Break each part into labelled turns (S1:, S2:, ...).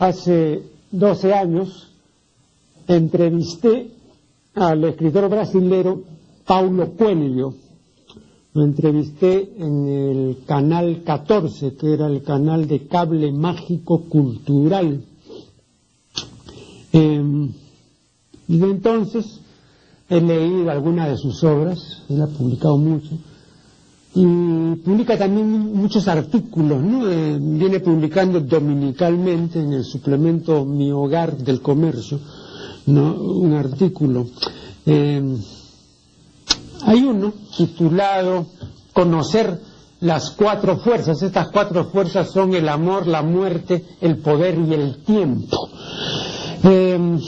S1: Hace 12 años entrevisté al escritor brasilero Paulo Coelho. Lo entrevisté en el canal 14, que era el canal de cable mágico cultural. Y de entonces he leído algunas de sus obras, él ha publicado mucho, y publica también muchos artículos, ¿no? Viene publicando dominicalmente en el suplemento Mi Hogar del Comercio, ¿no? Un artículo. Hay uno titulado Conocer las cuatro fuerzas. Estas cuatro fuerzas son el amor, la muerte, el poder y el tiempo. En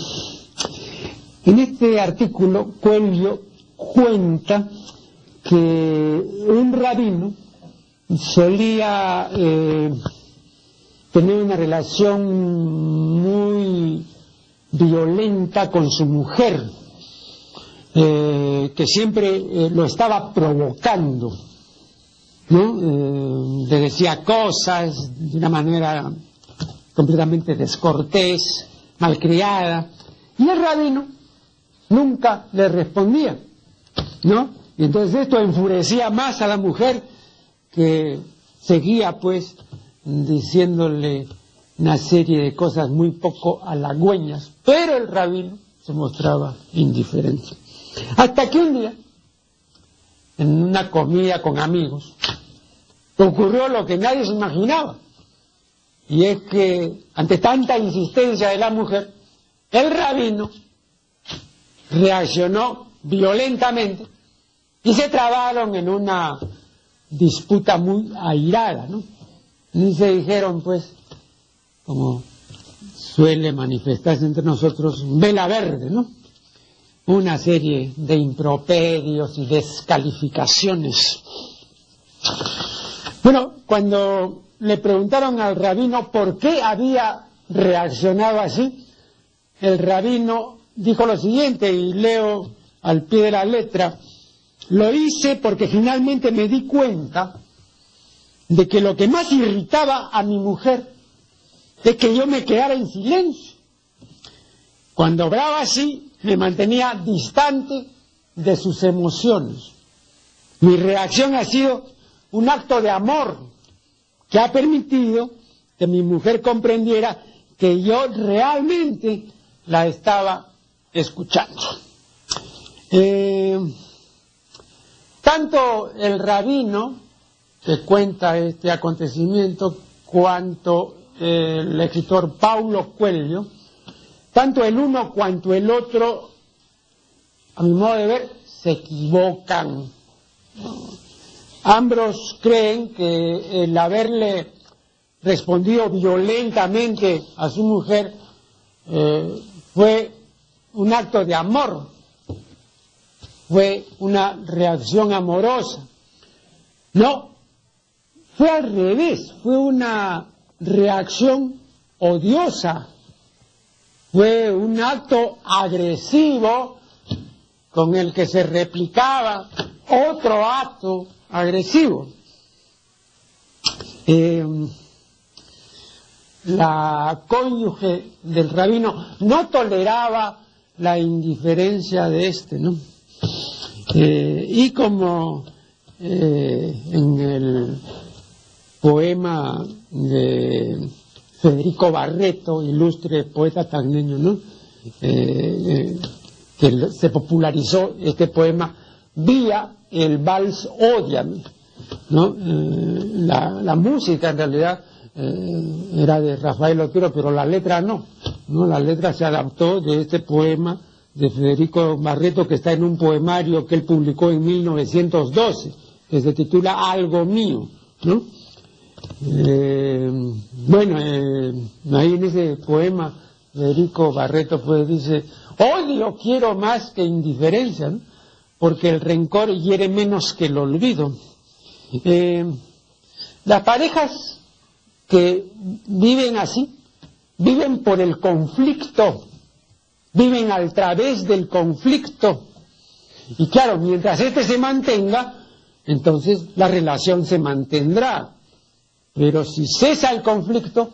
S1: este artículo Coelho cuenta que un rabino solía tener una relación muy violenta con su mujer, que siempre lo estaba provocando, ¿no? Le decía cosas de una manera completamente descortés, malcriada, y el rabino nunca le respondía, ¿no? Y entonces esto enfurecía más a la mujer, que seguía pues diciéndole una serie de cosas muy poco halagüeñas, pero el rabino se mostraba indiferente. Hasta que un día, en una comida con amigos, ocurrió lo que nadie se imaginaba, y es que ante tanta insistencia de la mujer, el rabino reaccionó violentamente y se trabaron en una disputa muy airada, ¿no? Y se dijeron, pues, como suele manifestarse entre nosotros, vela verde, ¿no? Una serie de improperios y descalificaciones. Bueno, cuando le preguntaron al rabino por qué había reaccionado así, el rabino dijo lo siguiente, y leo al pie de la letra: lo hice porque finalmente me di cuenta de que lo que más irritaba a mi mujer es que yo me quedara en silencio. Cuando obraba así, me mantenía distante de sus emociones. Mi reacción ha sido un acto de amor que ha permitido que mi mujer comprendiera que yo realmente la estaba escuchando. Tanto el rabino que cuenta este acontecimiento cuanto el escritor Paulo Coelho, tanto el uno cuanto el otro, a mi modo de ver, se equivocan. Ambos creen que el haberle respondido violentamente a su mujer fue un acto de amor, fue una reacción amorosa. No, fue al revés, fue una reacción odiosa, fue un acto agresivo con el que se replicaba otro acto agresivo. La cónyuge del rabino no toleraba la indiferencia de este, ¿no? Y como en el poema de Federico Barreto, ilustre poeta tacneño, ¿no? Que se popularizó este poema vía el vals Ódiame, ¿no? La música en realidad era de Rafael Otero, pero la letra no, la letra se adaptó de este poema de Federico Barreto, que está en un poemario que él publicó en 1912, que se titula Algo Mío, ¿no? Ahí en ese poema Federico Barreto pues dice: odio quiero más que indiferencia, ¿no? Porque el rencor hiere menos que el olvido. Las parejas que viven así, viven por el conflicto, viven a través del conflicto, y claro, mientras este se mantenga, entonces la relación se mantendrá, pero si cesa el conflicto,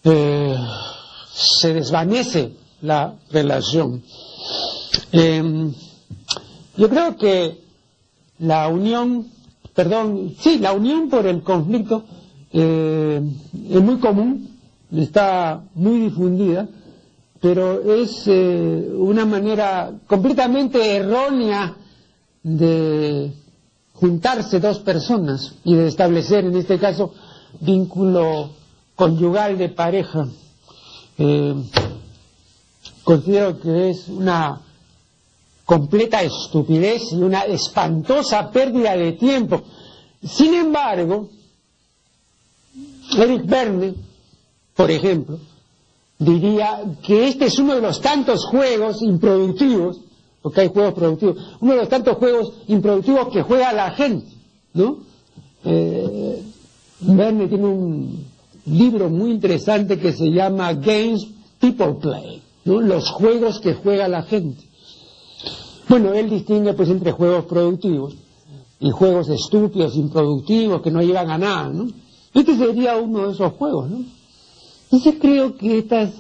S1: se desvanece la relación. Yo creo que la unión por el conflicto es muy común, está muy difundida, pero es una manera completamente errónea de juntarse dos personas y de establecer, en este caso, vínculo conyugal de pareja. Considero que es una completa estupidez y una espantosa pérdida de tiempo. Sin embargo, Eric Berne, por ejemplo, diría que este es uno de los tantos juegos improductivos, porque hay juegos productivos, uno de los tantos juegos improductivos que juega la gente, ¿no? Verne tiene un libro muy interesante que se llama Games People Play, ¿no? Los juegos que juega la gente. Bueno, él distingue pues entre juegos productivos y juegos estúpidos, improductivos, que no llevan a nada, ¿no? Este sería uno de esos juegos, ¿no? Entonces creo que estas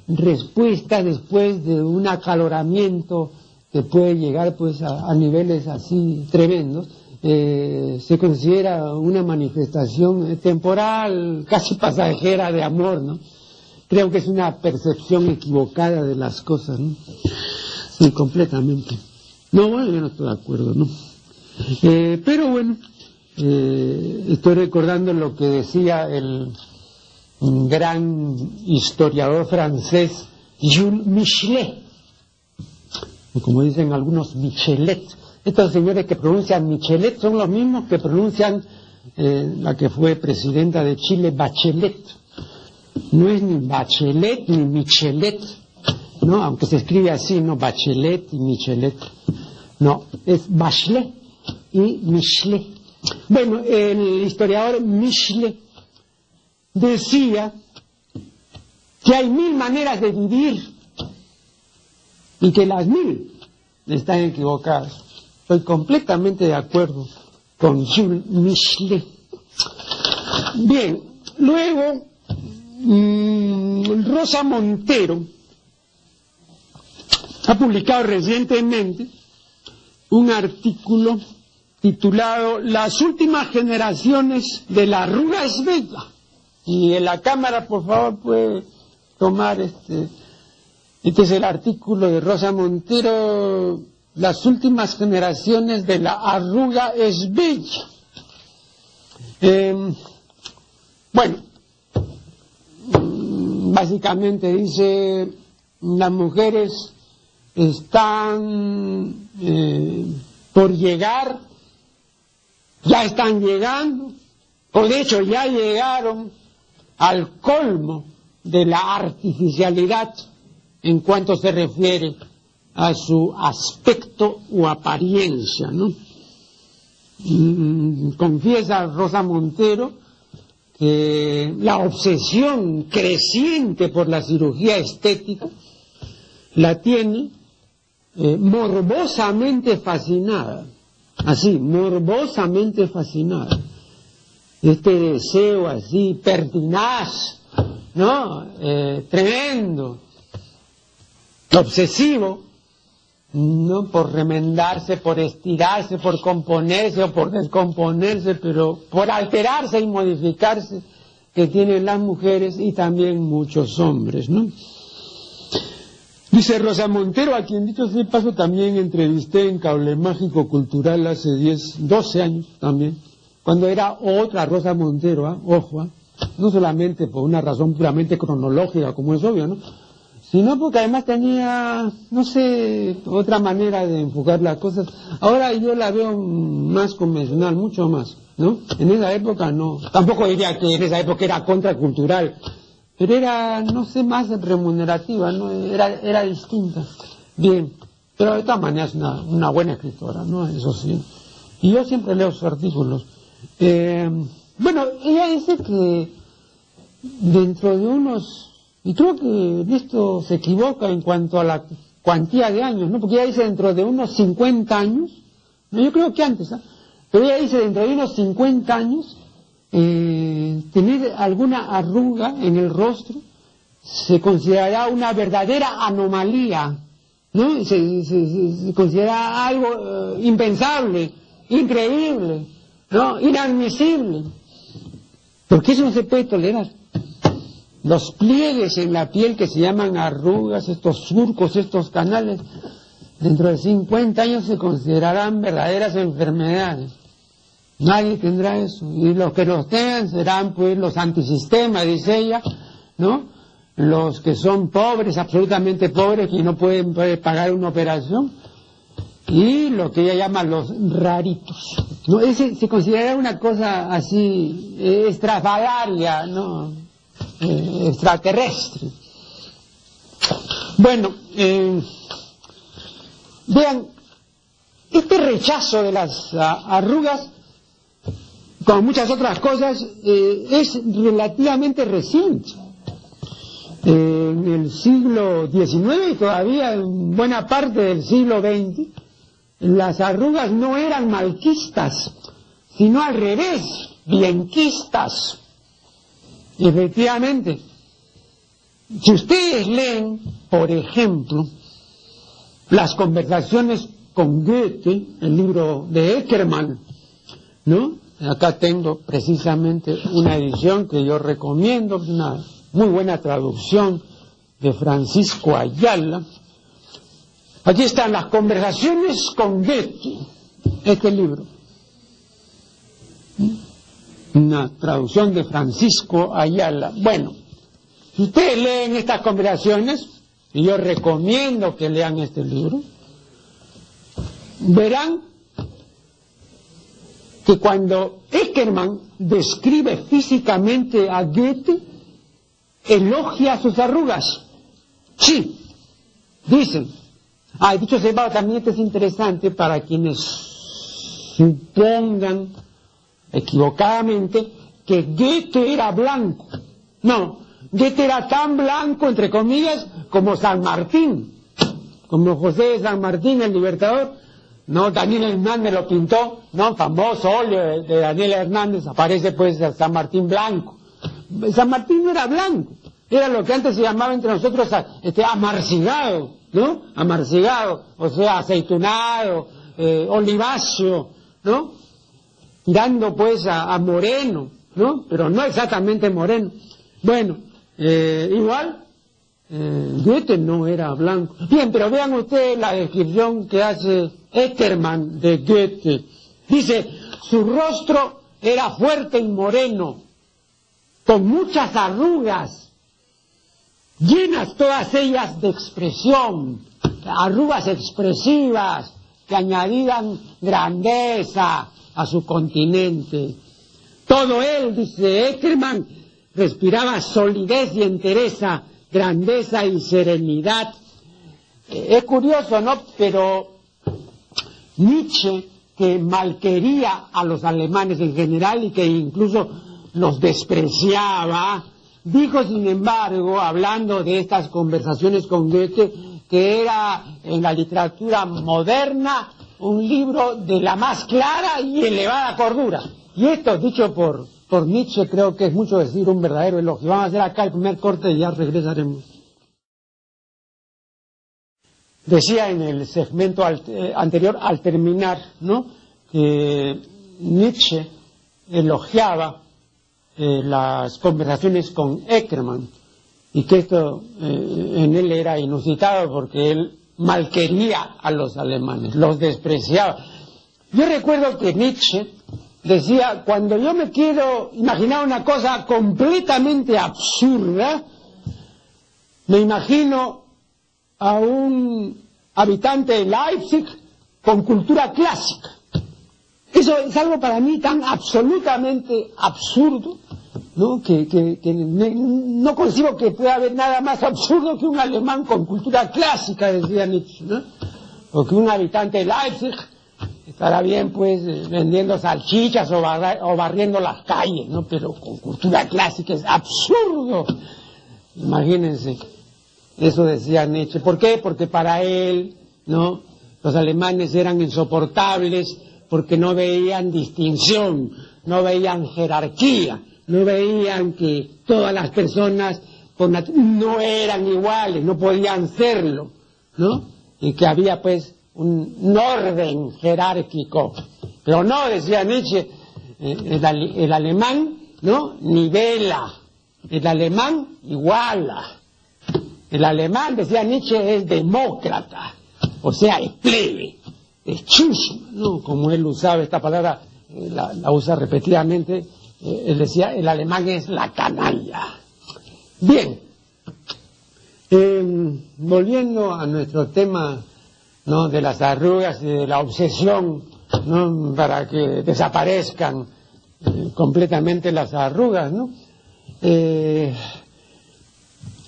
S1: respuestas, después de un acaloramiento que puede llegar pues a niveles así tremendos, se considera una manifestación temporal, casi pasajera de amor, ¿no? Creo que es una percepción equivocada de las cosas, ¿no? Sí, completamente. No, bueno, yo no estoy de acuerdo, ¿no? Pero bueno, estoy recordando lo que decía el gran historiador francés Jules Michelet, o como dicen algunos, Michelet. Estos señores que pronuncian Michelet son los mismos que pronuncian la que fue presidenta de Chile, Bachelet. No es ni Bachelet ni Michelet, ¿no? Aunque se escribe así, ¿no? Bachelet y Michelet. No, es Bachelet y Michelet. Bueno, el historiador Michelet decía que hay 1000 maneras de vivir y que las 1000 están equivocadas. Estoy completamente de acuerdo con Jules Michelet. Bien, luego Rosa Montero ha publicado recientemente un artículo titulado Las últimas generaciones de la arruga es bella. Y en la cámara, por favor, puede tomar este es el artículo de Rosa Montero, Las últimas generaciones de la arruga es bella. Bueno, básicamente dice, las mujeres están por llegar, ya están llegando, o de hecho ya llegaron al colmo de la artificialidad en cuanto se refiere a su aspecto o apariencia, ¿no? Confiesa Rosa Montero que la obsesión creciente por la cirugía estética la tiene morbosamente fascinada, así, morbosamente fascinada. Este deseo así pertinaz, ¿no? Tremendo, obsesivo, ¿no? Por remendarse, por estirarse, por componerse o por descomponerse, pero por alterarse y modificarse, que tienen las mujeres y también muchos hombres, ¿no? Dice Rosa Montero, a quien dicho sea de paso también entrevisté en Cable Mágico Cultural hace 12 años también, cuando era otra Rosa Montero, ojo, no solamente por una razón puramente cronológica, como es obvio, ¿no? Sino porque además tenía, no sé, otra manera de enfocar las cosas. Ahora yo la veo más convencional, mucho más, ¿no? En esa época no, tampoco diría que en esa época era contracultural, pero era, no sé, más remunerativa, ¿no? Era distinta. Bien, pero de todas maneras una buena escritora, ¿no? Eso sí. Y yo siempre leo sus artículos. Bueno, ella dice que dentro de unos, y creo que en esto se equivoca en cuanto a la cuantía de años, ¿no? Porque ella dice dentro de unos 50 años, no, yo creo que antes, pero ella dice dentro de unos 50 años, tener alguna arruga en el rostro se considerará una verdadera anomalía, ¿no? Se considera algo impensable, increíble, ¿no? Inadmisible, porque eso no se puede tolerar. Los pliegues en la piel que se llaman arrugas, estos surcos, estos canales, dentro de 50 años se considerarán verdaderas enfermedades. Nadie tendrá eso, y los que los tengan serán pues los antisistemas, dice ella, ¿no? Los que son pobres, absolutamente pobres, que no pueden pagar una operación, y lo que ella llama los raritos, ¿no? Ese se considera una cosa así estrafalaria, ¿no? Extraterrestre. Bueno, vean, este rechazo de las arrugas, como muchas otras cosas, es relativamente reciente. En el siglo XIX y todavía en buena parte del siglo XX, las arrugas no eran malquistas, sino al revés, bienquistas. Efectivamente, si ustedes leen, por ejemplo, las conversaciones con Goethe, el libro de Eckermann, ¿no? Acá tengo precisamente una edición que yo recomiendo, una muy buena traducción de Francisco Ayala. Aquí están las conversaciones con Goethe, este libro. Una traducción de Francisco Ayala. Bueno, si ustedes leen estas conversaciones, y yo recomiendo que lean este libro, verán que cuando Eckermann describe físicamente a Goethe, elogia sus arrugas. Sí, dicen. Dicho sea, también esto es interesante para quienes supongan equivocadamente que Goethe era blanco. No, Goethe era tan blanco, entre comillas, como San Martín, como José de San Martín, el Libertador. No, Daniel Hernández lo pintó, ¿no? Famoso óleo de Daniel Hernández, aparece pues San Martín blanco. San Martín no era blanco, era lo que antes se llamaba entre nosotros amarcigado, ¿no? Amarcigado, o sea, aceitunado, oliváceo, ¿no? Tirando pues a moreno, ¿no? Pero no exactamente moreno. Bueno, igual, Goethe no era blanco. Bien, pero vean ustedes la descripción que hace Eckermann de Goethe. Dice, su rostro era fuerte y moreno, con muchas arrugas, llenas todas ellas de expresión, arrugas expresivas que añadían grandeza a su continente. Todo él, dice Eckermann, respiraba solidez y entereza, grandeza y serenidad. Es curioso, ¿no? Pero Nietzsche, que malquería a los alemanes en general y que incluso los despreciaba, dijo, sin embargo, hablando de estas conversaciones con Goethe, que era en la literatura moderna un libro de la más clara y elevada cordura. Y esto, dicho por Nietzsche, creo que es mucho decir, un verdadero elogio. Vamos a hacer acá el primer corte y ya regresaremos. Decía en el segmento anterior, al terminar, ¿no?, que Nietzsche elogiaba las conversaciones con Eckermann, y que esto en él era inusitado porque él malquería a los alemanes, los despreciaba. Yo recuerdo que Nietzsche decía, cuando yo me quiero imaginar una cosa completamente absurda, me imagino a un habitante de Leipzig con cultura clásica. Eso es algo para mí tan absolutamente absurdo, ¿no?, que no concibo que pueda haber nada más absurdo que un alemán con cultura clásica, decía Nietzsche, ¿no? O que un habitante de Leipzig estará bien pues vendiendo salchichas o barriendo las calles, ¿no? Pero con cultura clásica es absurdo. Imagínense, eso decía Nietzsche. ¿Por qué? Porque para él, ¿no?, los alemanes eran insoportables porque no veían distinción, no veían jerarquía, no veían que todas las personas no eran iguales, no podían serlo, ¿no? Y que había pues un orden jerárquico. Pero no, decía Nietzsche, el alemán, ¿no?, nivela, el alemán iguala. El alemán, decía Nietzsche, es demócrata, o sea, es plebe, es chusma, ¿no? Como él usaba esta palabra, la usa repetidamente, él decía, el alemán es la canalla. Bien, volviendo a nuestro tema, ¿no?, de las arrugas y de la obsesión, ¿no?, para que desaparezcan completamente las arrugas, ¿no?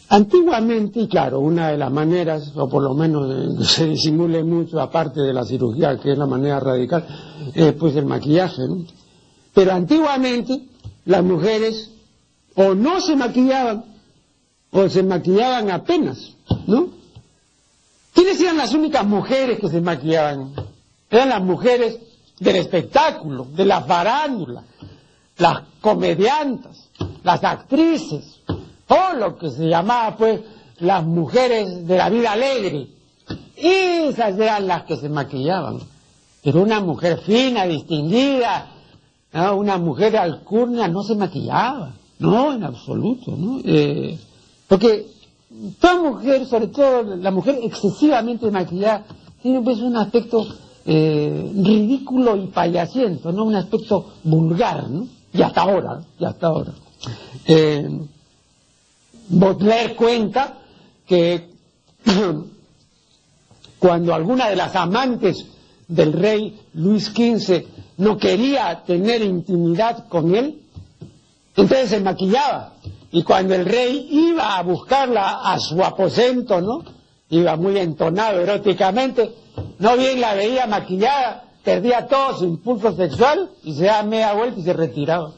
S1: Antiguamente, y claro, una de las maneras, o por lo menos que se disimule mucho, aparte de la cirugía, que es la manera radical, pues el maquillaje, ¿no? Pero antiguamente las mujeres o no se maquillaban, o se maquillaban apenas, ¿no? ¿Quiénes eran las únicas mujeres que se maquillaban? Eran las mujeres del espectáculo, de la farándula, las comediantas, las actrices, todo lo que se llamaba pues las mujeres de la vida alegre. Esas eran las que se maquillaban. Pero una mujer fina, distinguida, ¿no?, una mujer de alcurnia no se maquillaba, no, en absoluto, ¿no? Porque toda mujer, sobre todo la mujer excesivamente maquillada, tiene pues un aspecto ridículo y payasiento, ¿no?, un aspecto vulgar, ¿no? Y hasta ahora. Baudelaire cuenta que cuando alguna de las amantes del rey Luis XV no quería tener intimidad con él, entonces se maquillaba. Y cuando el rey iba a buscarla a su aposento, ¿no?, iba muy entonado eróticamente, no bien la veía maquillada, perdía todo su impulso sexual y se daba media vuelta y se retiraba.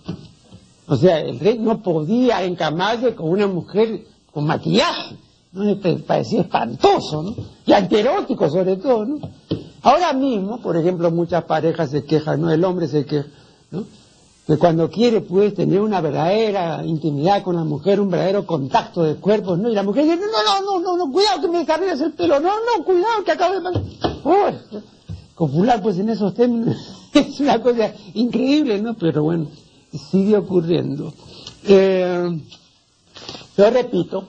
S1: O sea, el rey no podía encamarse con una mujer con maquillaje, ¿no? Me parecía espantoso, ¿no?, y antierótico sobre todo, ¿no? Ahora mismo, por ejemplo, muchas parejas se quejan, ¿no?, el hombre se queja, ¿no?, que cuando quiere pues tener una verdadera intimidad con la mujer, un verdadero contacto de cuerpos, ¿no?, y la mujer dice, no, cuidado que me desarrolles el pelo, no, cuidado que acabo de... Copular pues en esos términos es una cosa increíble, ¿no?, pero bueno, sigue ocurriendo. Yo repito,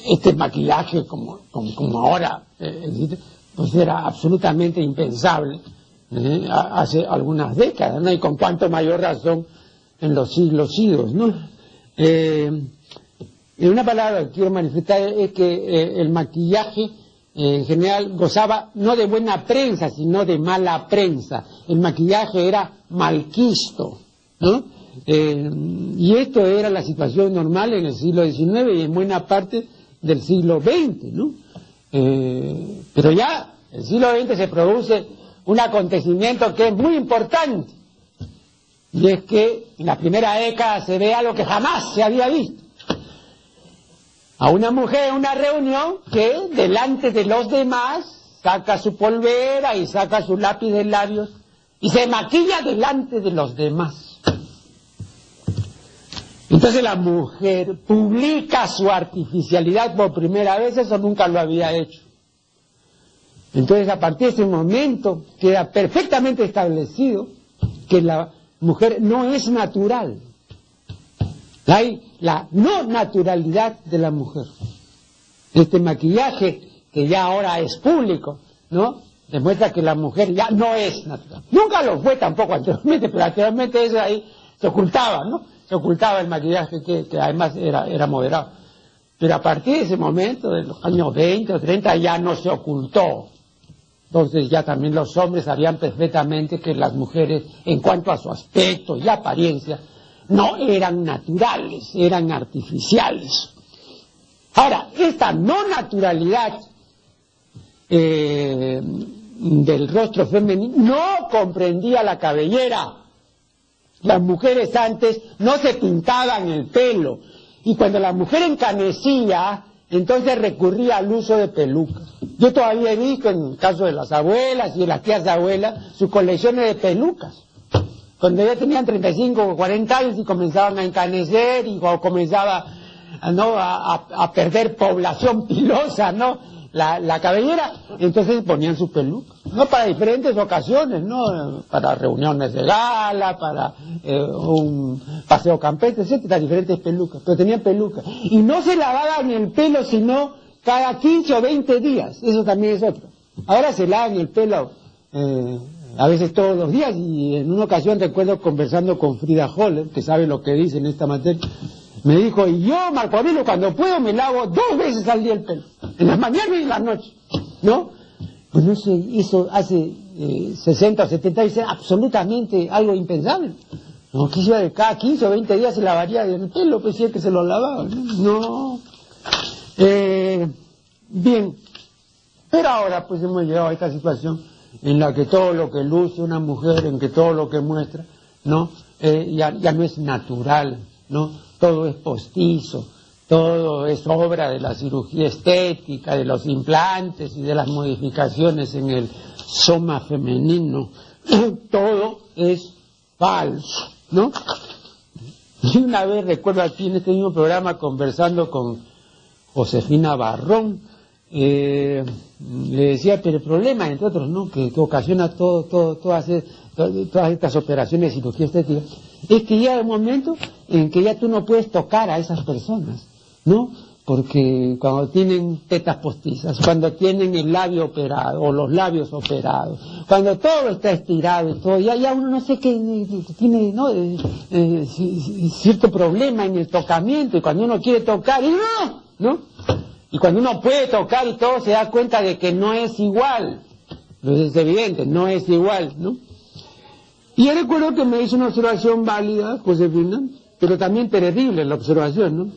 S1: este maquillaje como ahora pues era absolutamente impensable hace algunas décadas, ¿no?, y con cuanto mayor razón en los siglos idos, ¿no? En una palabra que quiero manifestar es que el maquillaje en general gozaba no de buena prensa, sino de mala prensa. El maquillaje era malquisto, ¿no? Y esto era la situación normal en el siglo XIX y en buena parte del siglo XX, ¿no? Pero ya en el siglo XX se produce un acontecimiento que es muy importante, y es que en la primera década se ve algo que jamás se había visto. A una mujer en una reunión que delante de los demás saca su polvera y saca su lápiz de labios y se maquilla delante de los demás. Entonces la mujer publica su artificialidad por primera vez, eso nunca lo había hecho. Entonces a partir de ese momento queda perfectamente establecido que la mujer no es natural. Hay la no naturalidad de la mujer. Este maquillaje, que ya ahora es público, ¿no?, demuestra que la mujer ya no es natural. Nunca lo fue tampoco anteriormente, pero anteriormente eso ahí se ocultaba, ¿no? Se ocultaba el maquillaje que además era moderado. Pero a partir de ese momento, de los años 20 o 30, ya no se ocultó. Entonces ya también los hombres sabían perfectamente que las mujeres, en cuanto a su aspecto y apariencia, no eran naturales, eran artificiales. Ahora, esta no naturalidad del rostro femenino no comprendía la cabellera. Las mujeres antes no se pintaban el pelo, y cuando la mujer encanecía, entonces recurría al uso de pelucas. Yo todavía he visto en el caso de las abuelas y de las tías de abuelas sus colecciones de pelucas. Cuando ya tenían 35 o 40 años y comenzaban a encanecer y comenzaba a perder población pilosa, ¿no? La cabellera, entonces ponían su peluca, no para diferentes ocasiones, no para reuniones de gala, para un paseo campestre, etcétera, diferentes pelucas, pero tenían peluca y no se lavaban el pelo sino cada 15 o 20 días, eso también es otro. Ahora se lavan el pelo a veces todos los días, y en una ocasión recuerdo conversando con Frida Holler, que sabe lo que dice en esta materia. Me dijo, y yo, Marco Aurelio, cuando puedo me lavo 2 veces al día el pelo, en las mañanas y en las noches, ¿no? Pues no se hizo hace 60 o 70 años, absolutamente algo impensable. No, que iba de cada 15 o 20 días se lavaría el pelo, pues sí es que se lo lavaba, ¿no? Bien, pero ahora pues hemos llegado a esta situación en la que todo lo que luce una mujer, en que todo lo que muestra, ¿no? Ya no es natural, ¿no? Todo es postizo, todo es obra de la cirugía estética, de los implantes y de las modificaciones en el soma femenino. Todo es falso, ¿no? Y una vez recuerdo aquí en este mismo programa conversando con Josefina Barrón, le decía, pero el problema, entre otros, ¿no?, que ocasiona todas estas operaciones de cirugía estética, es que llega un momento en que ya tú no puedes tocar a esas personas, ¿no? Porque cuando tienen tetas postizas, cuando tienen el labio operado o los labios operados, cuando todo está estirado y todo, ya uno no sé qué tiene, ¿no? Cierto problema en el tocamiento, y cuando uno quiere tocar, y ¿no? Y cuando uno puede tocar y todo, se da cuenta de que no es igual. Entonces es evidente, no es igual, ¿no? Y yo recuerdo que me hizo una observación válida, Josefina, pero también terrible la observación, ¿no?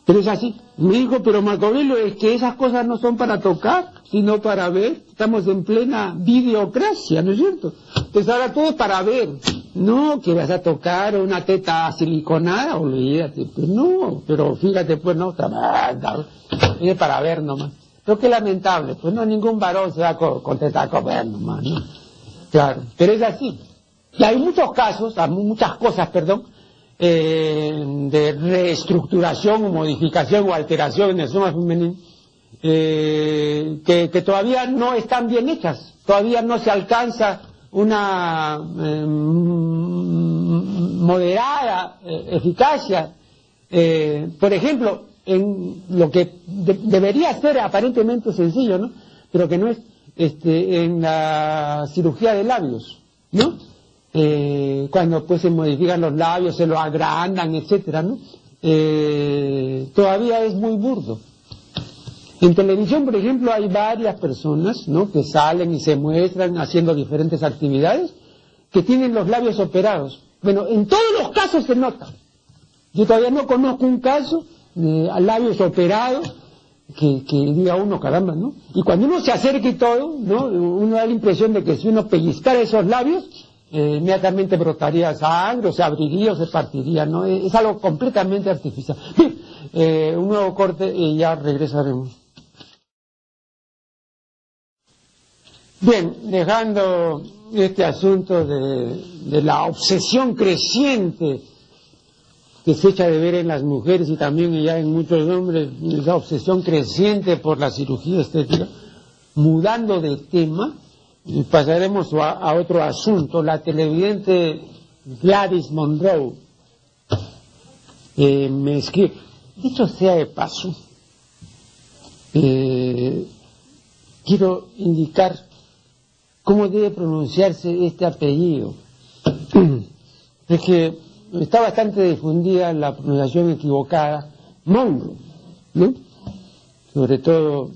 S1: Pero es así. Me dijo, pero Marco Aurelio, es que esas cosas no son para tocar, sino para ver. Estamos en plena videocracia, ¿no es cierto? Entonces ahora todo es para ver. No, que vas a tocar una teta siliconada, olvídate. Pues no, pero fíjate, pues no, es para ver nomás. Pero qué lamentable, pues no, ningún varón se va con teta a comer nomás, ¿no? Claro, pero es así. Y hay muchos casos, muchas cosas, de reestructuración o modificación o alteración en el soma femenino, que todavía no están bien hechas, todavía no se alcanza una moderada eficacia. Por ejemplo, en lo que debería ser aparentemente sencillo, ¿no?, pero que no es, en la cirugía de labios, ¿no? Cuando pues se modifican los labios, se los agrandan, etcétera, ¿no? Todavía es muy burdo. En televisión, por ejemplo, hay varias personas, ¿no?, que salen y se muestran haciendo diferentes actividades, que tienen los labios operados. Bueno, en todos los casos se nota. Yo todavía no conozco un caso de labios operados que diga uno, caramba, ¿no? Y cuando uno se acerca y todo, ¿no?, uno da la impresión de que si uno pellizcara esos labios, inmediatamente brotaría sangre, o se abriría o se partiría, ¿no? Es algo completamente artificial. Bien, un nuevo corte y ya regresaremos. Bien, dejando este asunto de la obsesión creciente que se echa de ver en las mujeres y también ya en muchos hombres, esa obsesión creciente por la cirugía estética, mudando de tema, pasaremos a otro asunto. La televidente Gladys Monroe me escribe, dicho sea de paso, quiero indicar cómo debe pronunciarse este apellido. Es que está bastante difundida la pronunciación equivocada, Monroe, ¿no? Sobre todo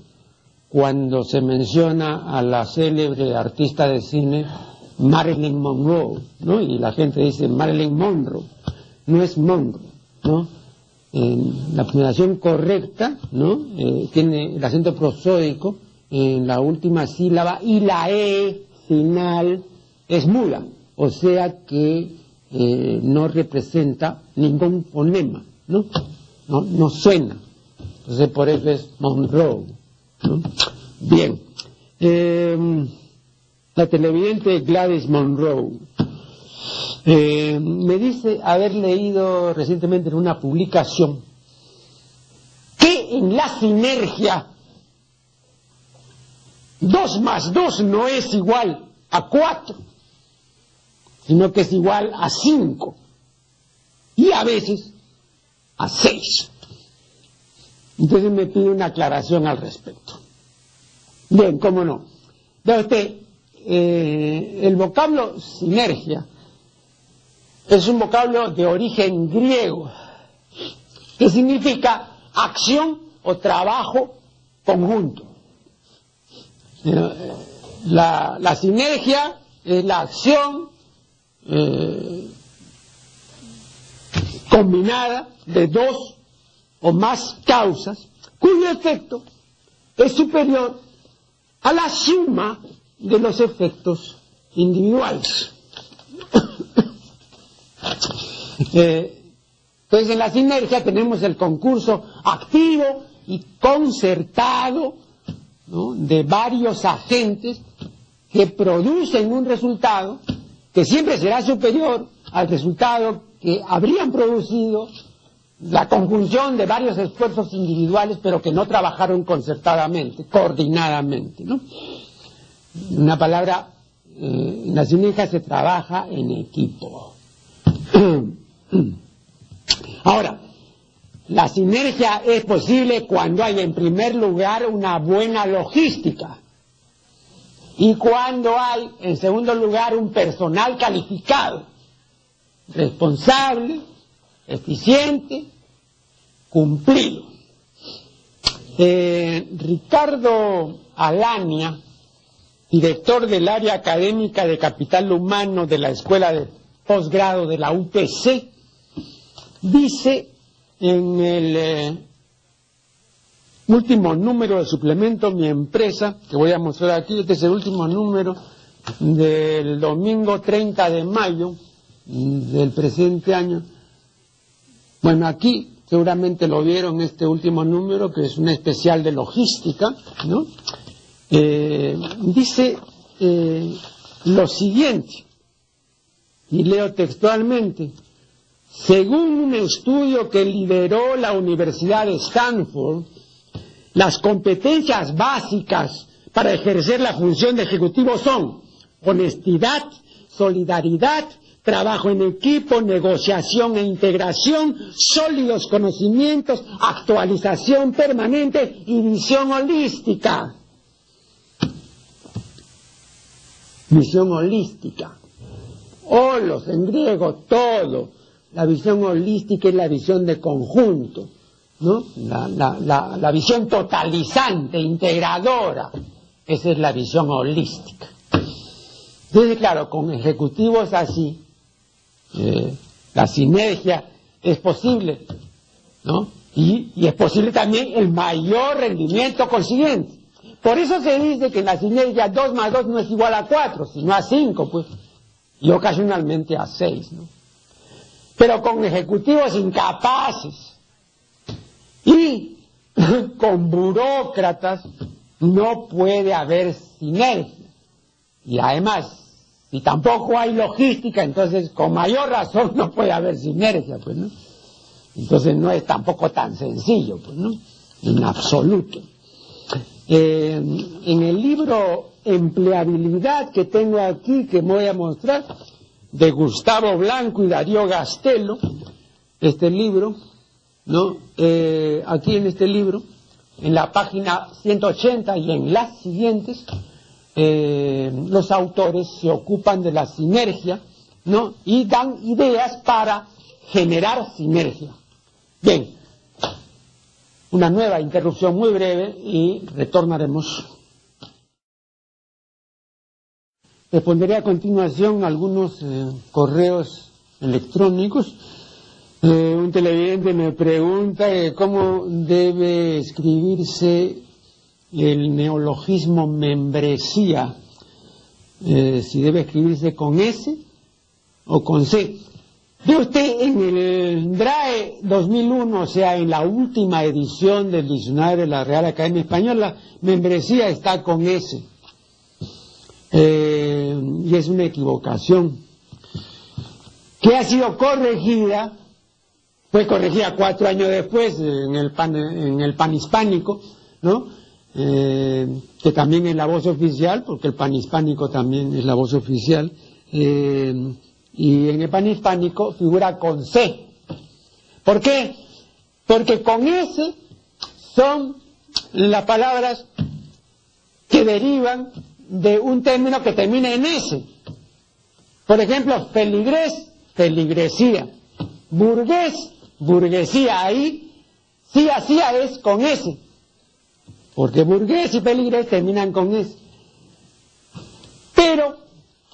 S1: cuando se menciona a la célebre artista de cine Marilyn Monroe, ¿no? Y la gente dice Marilyn Monroe, no es Monroe, ¿no? La pronunciación correcta, ¿no? Tiene el acento prosódico en la última sílaba y la E final es muda, o sea que no representa ningún fonema, ¿no? No suena. Entonces por eso es Monroe, ¿no? Bien. La televidente Gladys Monroe me dice haber leído recientemente en una publicación que en la sinergia 2 más 2 no es igual a 4, sino que es igual a 5 y a veces a 6. Entonces me pide una aclaración al respecto. Bien, cómo no. Vea usted, el vocablo sinergia es un vocablo de origen griego que significa acción o trabajo conjunto. La sinergia es la acción combinada de 2 o más causas cuyo efecto es superior a la suma de los efectos individuales. Entonces en la sinergia tenemos el concurso activo y concertado, ¿no?, de varios agentes que producen un resultado que siempre será superior al resultado que habrían producido la conjunción de varios esfuerzos individuales, pero que no trabajaron concertadamente, coordinadamente, ¿no? Una palabra, en la sinergia se trabaja en equipo. Ahora, la sinergia es posible cuando hay en primer lugar una buena logística y cuando hay en segundo lugar un personal calificado, responsable, eficiente, cumplido. Ricardo Alania, director del área académica de capital humano de la Escuela de Posgrado de la UPC, dice en el último número del suplemento Mi Empresa, que voy a mostrar aquí, este es el último número del domingo 30 de mayo del presente año. Bueno, aquí seguramente lo vieron, este último número, que es un especial de logística, ¿no? Dice lo siguiente, y leo textualmente: según un estudio que lideró la Universidad de Stanford, las competencias básicas para ejercer la función de ejecutivo son honestidad, solidaridad, trabajo en equipo, negociación e integración, sólidos conocimientos, actualización permanente y visión holística. Visión holística. Holos en griego, todo. La visión holística es la visión de conjunto, ¿no? La visión totalizante, integradora. Esa es la visión holística. Entonces, claro, con ejecutivos así, la sinergia es posible, ¿no? Y es posible también el mayor rendimiento consiguiente. Por eso se dice que en la sinergia 2 más 2 no es igual a 4, sino a 5, pues, y ocasionalmente a 6, ¿no? Pero con ejecutivos incapaces y con burócratas no puede haber sinergia. Y además, si tampoco hay logística, entonces con mayor razón no puede haber sinergia, pues, ¿no? Entonces no es tampoco tan sencillo, pues, ¿no? En absoluto. En el libro Empleabilidad que tengo aquí, que me voy a mostrar, de Gustavo Blanco y Darío Gastelo, este libro, ¿no? Aquí en este libro, en la página 180 y en las siguientes, los autores se ocupan de la sinergia, ¿no? Y dan ideas para generar sinergia. Bien, una nueva interrupción muy breve y retornaremos. Responderé a continuación algunos correos electrónicos. Un televidente me pregunta cómo debe escribirse el neologismo membresía, si debe escribirse con S o con C. Ve usted, en el DRAE 2001, o sea, en la última edición del diccionario de la Real Academia Española, membresía está con S. Y es una equivocación que ha sido corregida, fue corregida 4 años después en el panhispánico, ¿no? Que también es la voz oficial, porque el panhispánico también es la voz oficial, y en el panhispánico figura con C. ¿Por qué? Porque con S son las palabras que derivan de un término que termina en S. Por ejemplo, feligrés, feligresía. Burgués, burguesía. Ahí sí hacía es con S, porque burgués y feligrés terminan con S. Pero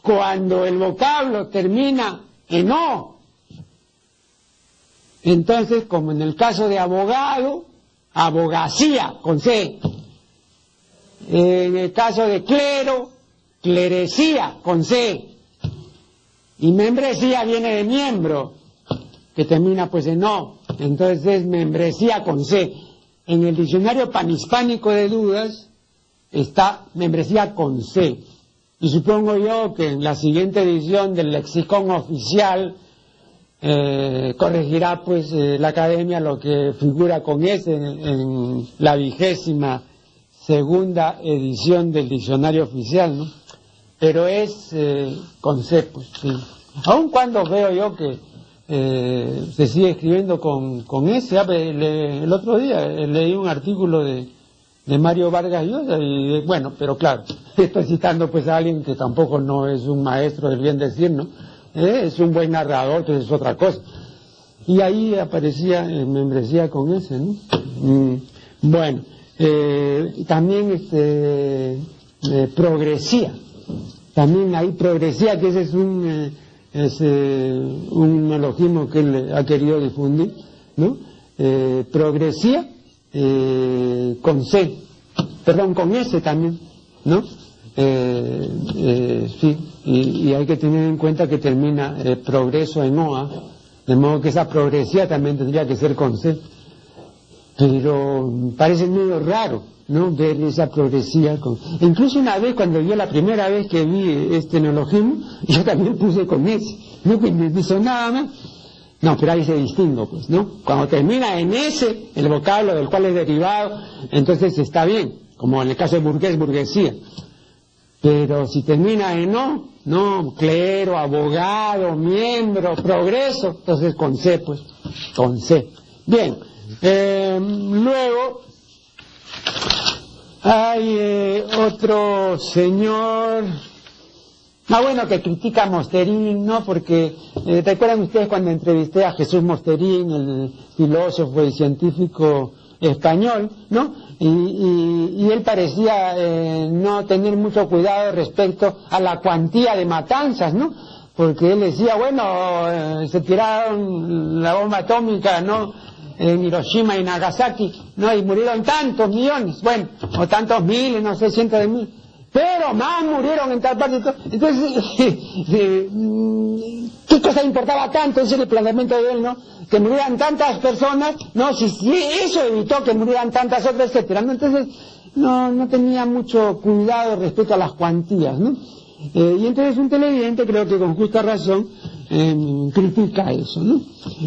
S1: cuando el vocablo termina en O, entonces, como en el caso de abogado, abogacía con C. En el caso de clero, clerecía con C. Y membresía viene de miembro, que termina pues en O. Entonces es membresía con C. En el diccionario panhispánico de dudas está membresía con C. Y supongo yo que en la siguiente edición del lexicón oficial corregirá pues la academia lo que figura con S en la 22ª edición del diccionario oficial, ¿no? Pero es con C, pues, sí. Aun cuando veo yo que se sigue escribiendo con S. El otro día leí un artículo de Mario Vargas Llosa y bueno, pero claro, estoy citando pues a alguien que tampoco no es un maestro del bien decir, ¿no? Es un buen narrador, que es otra cosa. Y ahí aparecía membresía con S, ¿no? Bueno, también progresía. También hay progresía, que ese es un neologismo que él ha querido difundir, ¿no? Progresía con C, perdón, con S también, ¿no? Sí, y hay que tener en cuenta que termina progreso en OA, de modo que esa progresía también tendría que ser con C. Pero parece medio raro, ¿no? Ver esa progresía con... Incluso una vez, cuando yo la primera vez que vi este neologismo, yo también puse con S, no que me sonaba más. No, pero ahí se distingue, pues, ¿no? Cuando termina en S, el vocablo del cual es derivado, entonces está bien, como en el caso de burgués, burguesía. Pero si termina en O, no, clero, abogado, miembro, progreso, entonces con C, pues, con C. Bien, luego hay otro señor, bueno, que critica a Mosterín, ¿no? Porque, ¿recuerdan ustedes cuando entrevisté a Jesús Mosterín, el filósofo y científico español, ¿no? Y él parecía no tener mucho cuidado respecto a la cuantía de matanzas, ¿no? Porque él decía, bueno, se tiraron la bomba atómica, ¿no? En Hiroshima y Nagasaki, ¿no? Y murieron tantos millones, bueno, o tantos miles, no sé, cientos de miles. Pero más murieron en tal parte. Entonces, ¿qué cosa importaba tanto? Ese es el planteamiento de él, ¿no? Que murieran tantas personas, ¿no? Si eso evitó que murieran tantas otras, etcétera, ¿no? Entonces, no tenía mucho cuidado respecto a las cuantías, ¿no? Y entonces un televidente, creo que con justa razón, critica eso, ¿no?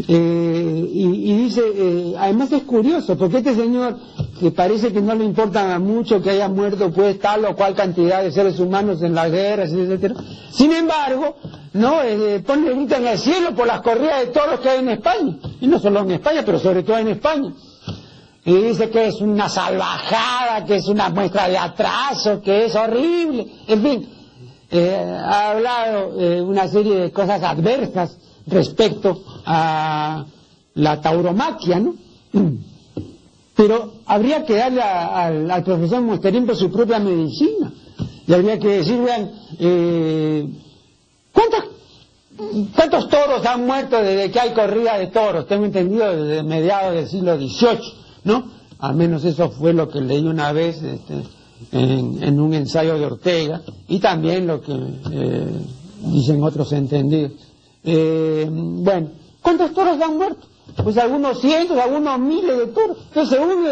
S1: Y dice, además es curioso, porque este señor, que parece que no le importa mucho que haya muerto pues tal o cual cantidad de seres humanos en las guerras, etcétera, sin embargo, ¿no? Pone el grito en el cielo por las corridas de toros que hay en España, y no solo en España, pero sobre todo en España. Y dice que es una salvajada, que es una muestra de atraso, que es horrible, en fin. Ha hablado una serie de cosas adversas respecto a la tauromaquia, ¿no? Pero habría que darle al profesor Mosterín por su propia medicina. Y habría que decir, vean, ¿cuántos toros han muerto desde que hay corrida de toros? Tengo entendido desde mediados del siglo XVIII, ¿no? Al menos eso fue lo que leí una vez, en un ensayo de Ortega, y también lo que dicen otros entendidos. Bueno, ¿cuántos toros han muerto? Pues algunos cientos, algunos miles de toros. Entonces, según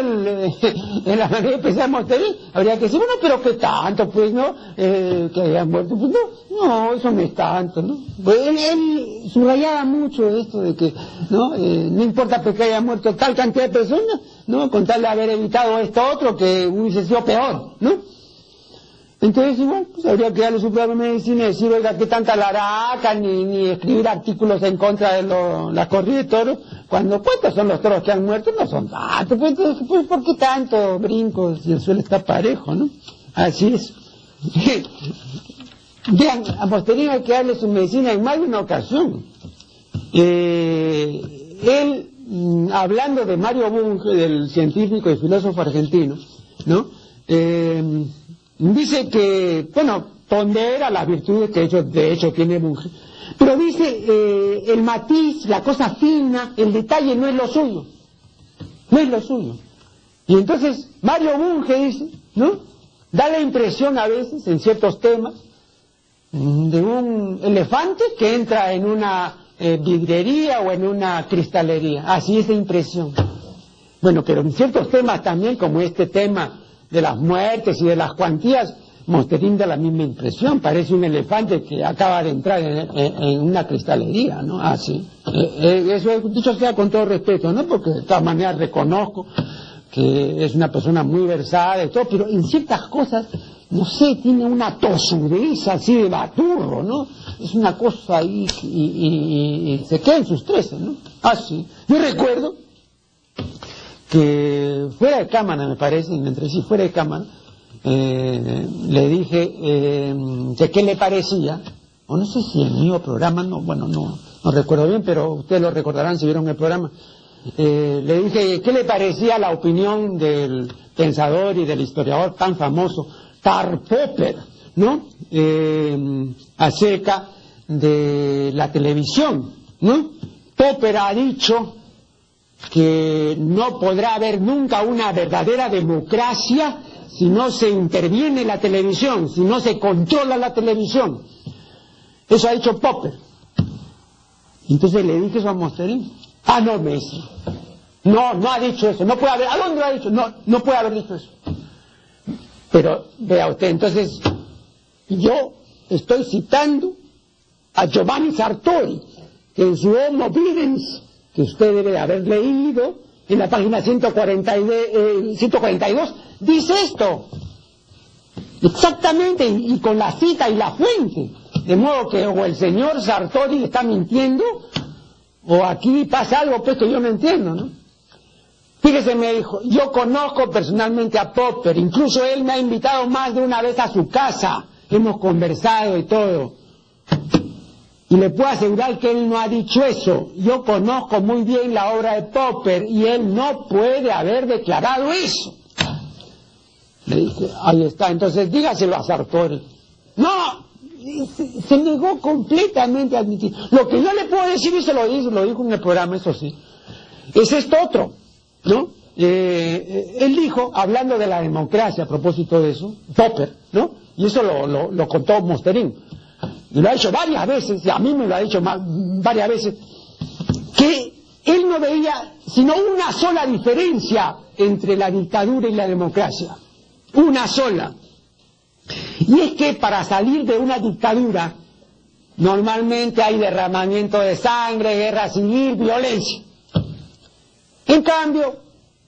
S1: la manera de pensar Monsterín, habría que decir, bueno, pero ¿qué tanto? Pues, ¿no? Que hayan muerto. Pues no, eso no es tanto, ¿no? Pues él subrayaba mucho esto de que, ¿no? No importa que haya muerto tal cantidad de personas, ¿no? Con tal de haber evitado esto otro que hubiese sido peor, ¿no? Entonces, igual, pues habría que darle su propia medicina y decir, oiga, qué tanta laraca, ni escribir artículos en contra de la corrida de toros, cuando ¿cuántos son los toros que han muerto? No son tantos, pues ¿por qué tanto brincos si el suelo está parejo, no? Así es. Vean, a Monsterín hay que darle su medicina en más de una ocasión. Él, hablando de Mario Bunge, del científico y filósofo argentino, ¿no? Dice que, bueno, pondera las virtudes que de hecho tiene Bunge, pero dice el matiz, la cosa fina, el detalle no es lo suyo, no es lo suyo. Y entonces Mario Bunge dice, ¿no? Da la impresión a veces en ciertos temas de un elefante que entra en una vidrería o en una cristalería, así es la impresión. Bueno, pero en ciertos temas también, como este tema de las muertes y de las cuantías, Monsterín da la misma impresión, parece un elefante que acaba de entrar en una cristalería, ¿no? Así. Eso dicho sea con todo respeto, ¿no? Porque de todas maneras reconozco que es una persona muy versada y todo, pero en ciertas cosas, no sé, tiene una tosudez así de baturro, ¿no? Es una cosa ahí y se queda en sus 13, ¿no? Así. Yo recuerdo que fuera de cámara, me parece, entre sí fuera de cámara, le dije que qué le parecía, o no sé si el mío programa, no recuerdo bien, pero ustedes lo recordarán si vieron el programa. Le dije qué le parecía la opinión del pensador y del historiador tan famoso Karl Popper, ¿no? Acerca de la televisión, ¿no? Popper ha dicho que no podrá haber nunca una verdadera democracia si no se interviene la televisión, si no se controla la televisión. Eso ha dicho Popper. Entonces le dije eso a Monsterín. Ah, no, Messi. No ha dicho eso. No puede haber. ¿A dónde lo ha dicho? No puede haber dicho eso. Pero, vea usted, entonces, yo estoy citando a Giovanni Sartori, que en su Homo Videns, que usted debe de haber leído, en la página 142, dice esto. Exactamente, y con la cita y la fuente. De modo que o el señor Sartori está mintiendo, o aquí pasa algo pues que yo no entiendo, ¿no? Fíjese, me dijo, yo conozco personalmente a Popper, incluso él me ha invitado más de una vez a su casa, hemos conversado y todo. Y le puedo asegurar que él no ha dicho eso. Yo conozco muy bien la obra de Popper y él no puede haber declarado eso. Le dije, ahí está, entonces dígaselo a Sartori. No, se negó completamente a admitir. Lo que yo le puedo decir, y se lo dijo en el programa, eso sí, es esto otro, ¿no? Él dijo, hablando de la democracia a propósito de eso, Popper, ¿no? Y eso lo contó Monsterín. Y lo ha hecho varias veces, y a mí me lo ha dicho varias veces, que él no veía sino una sola diferencia entre la dictadura y la democracia. Una sola. Y es que para salir de una dictadura, normalmente hay derramamiento de sangre, guerra civil, violencia. En cambio,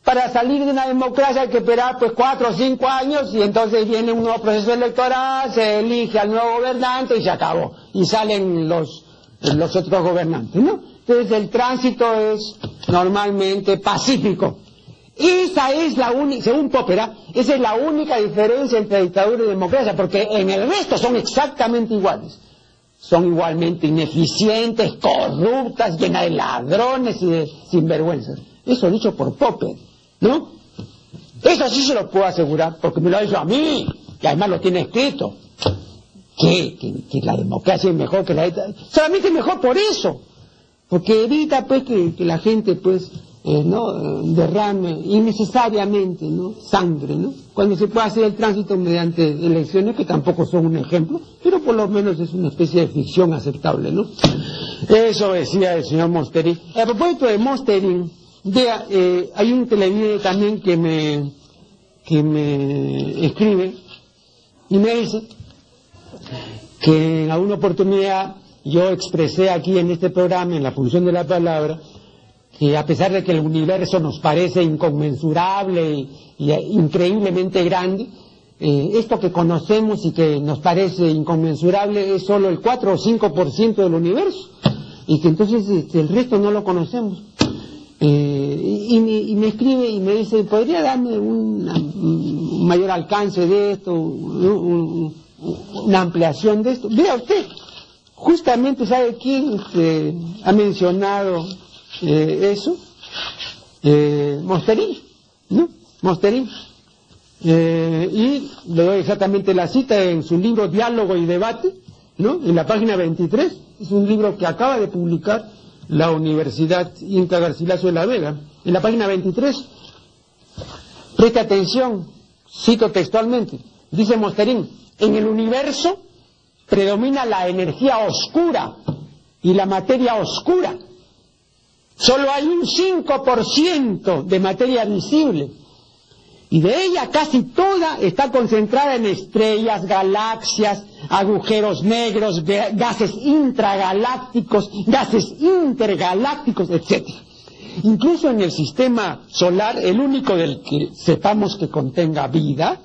S1: para salir de una democracia hay que esperar pues 4 o 5 años y entonces viene un nuevo proceso electoral, se elige al nuevo gobernante y se acabó. Y salen los otros gobernantes, ¿no? Entonces el tránsito es normalmente pacífico. Esa es la única, según Popper, esa es la única diferencia entre dictadura y democracia, porque en el resto son exactamente iguales. Son igualmente ineficientes, corruptas, llenas de ladrones y de sinvergüenzas. Eso dicho por Popper, ¿no? Eso sí se lo puedo asegurar, porque me lo ha dicho a mí, y además lo tiene escrito, que la democracia es mejor que la dictadura. Solamente mejor por eso, porque evita pues que la gente pues no derrame innecesariamente, ¿no?, sangre, ¿no?, cuando se puede hacer el tránsito mediante elecciones que tampoco son un ejemplo, pero por lo menos es una especie de ficción aceptable, ¿no? Eso decía el señor Mosterin. A propósito de Mosterin, vea, hay un televidente también que me escribe y me dice que en alguna oportunidad yo expresé aquí en este programa, en la función de la palabra, que a pesar de que el universo nos parece inconmensurable y increíblemente grande, esto que conocemos y que nos parece inconmensurable es solo el 4 o 5% del universo, y que entonces el resto no lo conocemos. Y me escribe y me dice, ¿podría darme un mayor alcance de esto, una ampliación de esto? Vea usted, justamente, ¿sabe quién ha mencionado eso? Mosterin, ¿no? Mosterin. Y le doy exactamente la cita en su libro Diálogo y Debate, ¿no? En la página 23, es un libro que acaba de publicar la Universidad Inca Garcilaso de la Vega. En la página 23, preste atención, cito textualmente, dice Mosterin, en el universo predomina la energía oscura y la materia oscura. Solo hay un 5% de materia visible, y de ella casi toda está concentrada en estrellas, galaxias, agujeros negros, gases intragalácticos, gases intergalácticos, etc. Incluso en el sistema solar, el único del que sepamos que contenga vida,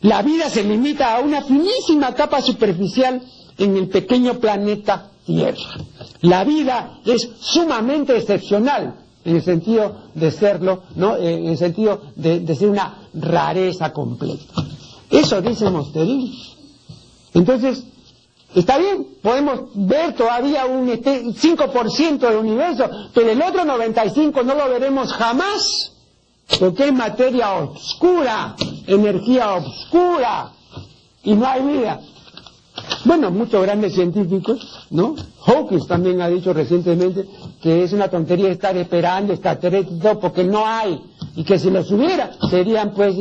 S1: la vida se limita a una finísima capa superficial en el pequeño planeta Tierra. La vida es sumamente excepcional, en el sentido de serlo, ¿no? En el sentido de ser una rareza completa. Eso dice Mosterin. Entonces, está bien, podemos ver todavía un 5% del universo, pero el otro 95% no lo veremos jamás, porque es materia oscura, energía oscura, y no hay vida. Bueno, muchos grandes científicos, ¿no? Hawking también ha dicho recientemente que es una tontería estar esperando extraterrestres porque no hay, y que si los hubiera serían pues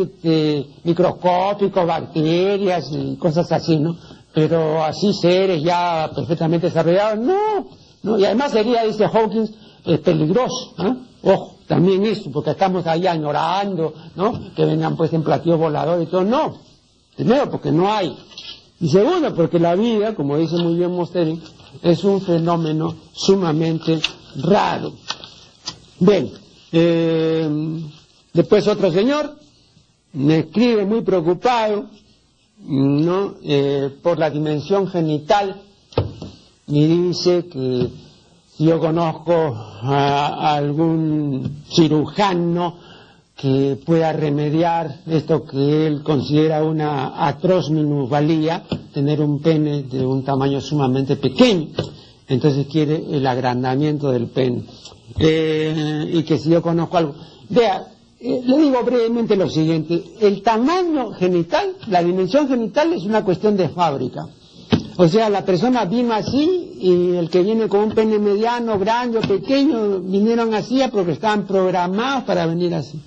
S1: microscópicos, bacterias y cosas así, ¿no? Pero así seres ya perfectamente desarrollados, no, y además sería, dice Hawking, peligroso, ¿no? Ojo, también eso, porque estamos ahí ignorando, ¿no? Que vengan pues en platillos voladores y todo, no. Primero, porque no hay. Y segundo, porque la vida, como dice muy bien Mosterin, es un fenómeno sumamente raro. Bien, después otro señor me escribe muy preocupado, ¿no? Por la dimensión genital, y dice que si yo conozco a algún cirujano que pueda remediar esto que él considera una atroz minusvalía, tener un pene de un tamaño sumamente pequeño. Entonces quiere el agrandamiento del pene. Y que si yo conozco algo... Vea, le digo brevemente lo siguiente. El tamaño genital, la dimensión genital es una cuestión de fábrica. O sea, la persona vino así, y el que viene con un pene mediano, grande o pequeño, vinieron así porque estaban programados para venir así.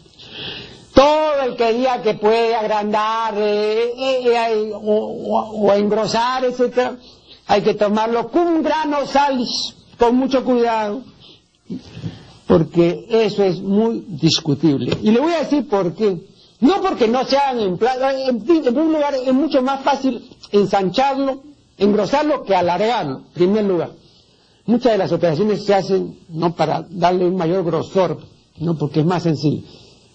S1: Todo el que diga que puede agrandar o engrosar, etcétera, hay que tomarlo cum grano salis, con mucho cuidado, porque eso es muy discutible. Y le voy a decir por qué. No porque no se hagan implantes, en primer lugar es mucho más fácil ensancharlo, engrosarlo que alargarlo, en primer lugar. Muchas de las operaciones se hacen no para darle un mayor grosor, no, porque es más sencillo.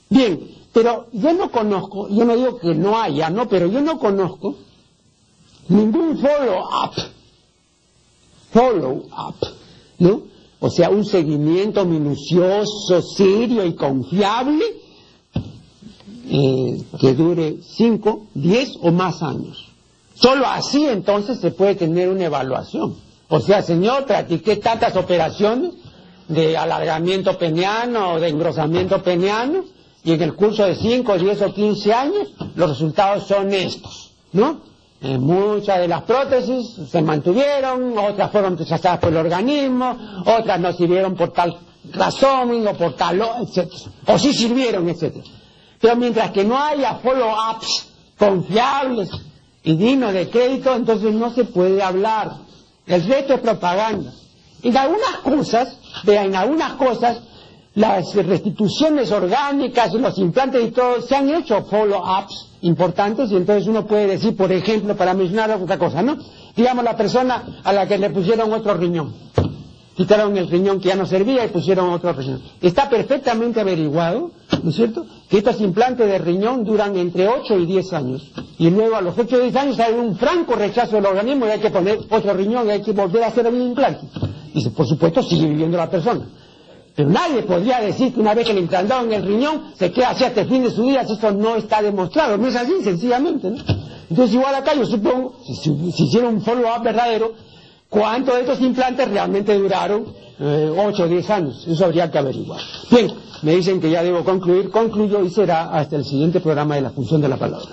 S1: Bien, pero yo no conozco, yo no digo que no haya, no, pero yo no conozco ningún follow-up, ¿no? O sea, un seguimiento minucioso, serio y confiable que dure 5, 10 o más años. Solo así entonces se puede tener una evaluación. O sea, señor, practiqué tantas operaciones de alargamiento peniano o de engrosamiento peniano, y en el curso de 5, 10 o 15 años los resultados son estos, ¿no? Muchas de las prótesis se mantuvieron, otras fueron rechazadas por el organismo, otras no sirvieron por tal razón o por tal, etc. O sí sirvieron, etc. Pero mientras que no haya follow-ups confiables y dignos de crédito, entonces no se puede hablar. El resto es propaganda. En algunas cosas, las restituciones orgánicas, los implantes y todo, se han hecho follow-ups importantes, y entonces uno puede decir, por ejemplo, para mencionar otra cosa, ¿no? Digamos, la persona a la que le pusieron otro riñón. Quitaron el riñón que ya no servía y pusieron otro riñón. Está perfectamente averiguado, ¿no es cierto?, que estos implantes de riñón duran entre 8 y 10 años. Y luego a los 8 o 10 años hay un franco rechazo del organismo y hay que poner otro riñón y hay que volver a hacer el implante. Y por supuesto sigue viviendo la persona. Pero nadie podría decir que una vez que le implantaron el riñón se queda así hasta el fin de su vida, si esto no está demostrado. No es así, sencillamente, ¿no? Entonces igual acá yo supongo, si hicieron un follow-up verdadero, ¿cuántos de estos implantes realmente duraron 8 o 10 años? Eso habría que averiguar. Bien, me dicen que ya debo concluir. Concluyo y será hasta el siguiente programa de La Función de la Palabra.